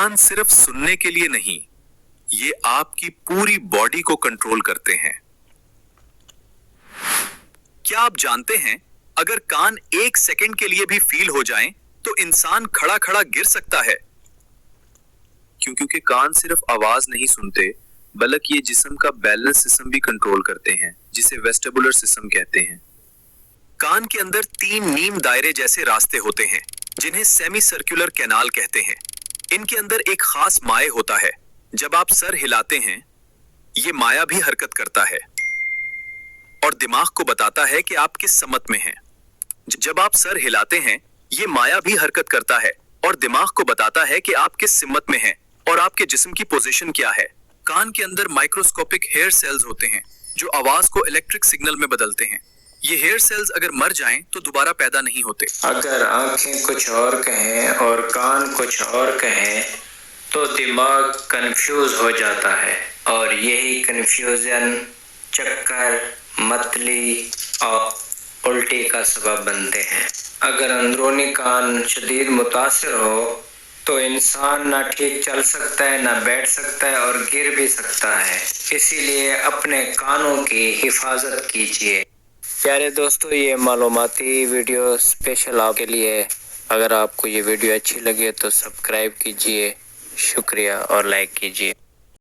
कान सिर्फ सुनने के लिए नहीं, ये आपकी पूरी बॉडी को कंट्रोल करते हैं। क्या आप जानते हैं, अगर कान एक सेकंड के लिए भी फील हो जाएं, तो इंसान खड़ा खड़ा गिर सकता है। क्योंकि कान सिर्फ आवाज नहीं सुनते, बल्कि ये जिस्म का बैलेंस सिस्टम भी कंट्रोल करते हैं, जिसे वेस्टिबुलर सिस्टम कहते हैं। कान के अंदर 3 नीम दायरे जैसे रास्ते होते हैं, जिन्हें सेमी सर्कुलर कैनाल कहते हैं। इनके अंदर एक खास माए होता है। जब आप सर हिलाते हैं, ये माया भी हरकत करता है और दिमाग को बताता है कि आप किस समत में हैं। जब आप सर हिलाते हैं, ये माया भी हरकत करता है और दिमाग को बताता है कि आप किस सिमत में हैं और आपके जिस्म की पोजीशन क्या है। कान के अंदर माइक्रोस्कोपिक हेयर सेल्स होते हैं, जो आवाज को इलेक्ट्रिक सिग्नल में बदलते हैं। ये हेयर सेल्स अगर मर जाएं तो दोबारा पैदा नहीं होते। अगर आंखें कुछ और कहें और कान कुछ और कहें, तो दिमाग कंफ्यूज हो जाता है और यही कंफ्यूजन चक्कर, मतली और उल्टी का सबब बनते हैं। अगर अंदरूनी कान शदीद मुतासिर हो तो इंसान ना ठीक चल सकता है, ना बैठ सकता है और गिर भी सकता है। इसीलिए अपने कानों की हिफाजत कीजिए। प्यारे दोस्तों, ये मालूमाती वीडियो स्पेशल आपके लिए है। अगर आपको ये वीडियो अच्छी लगे तो सब्सक्राइब कीजिए, शुक्रिया, और लाइक कीजिए।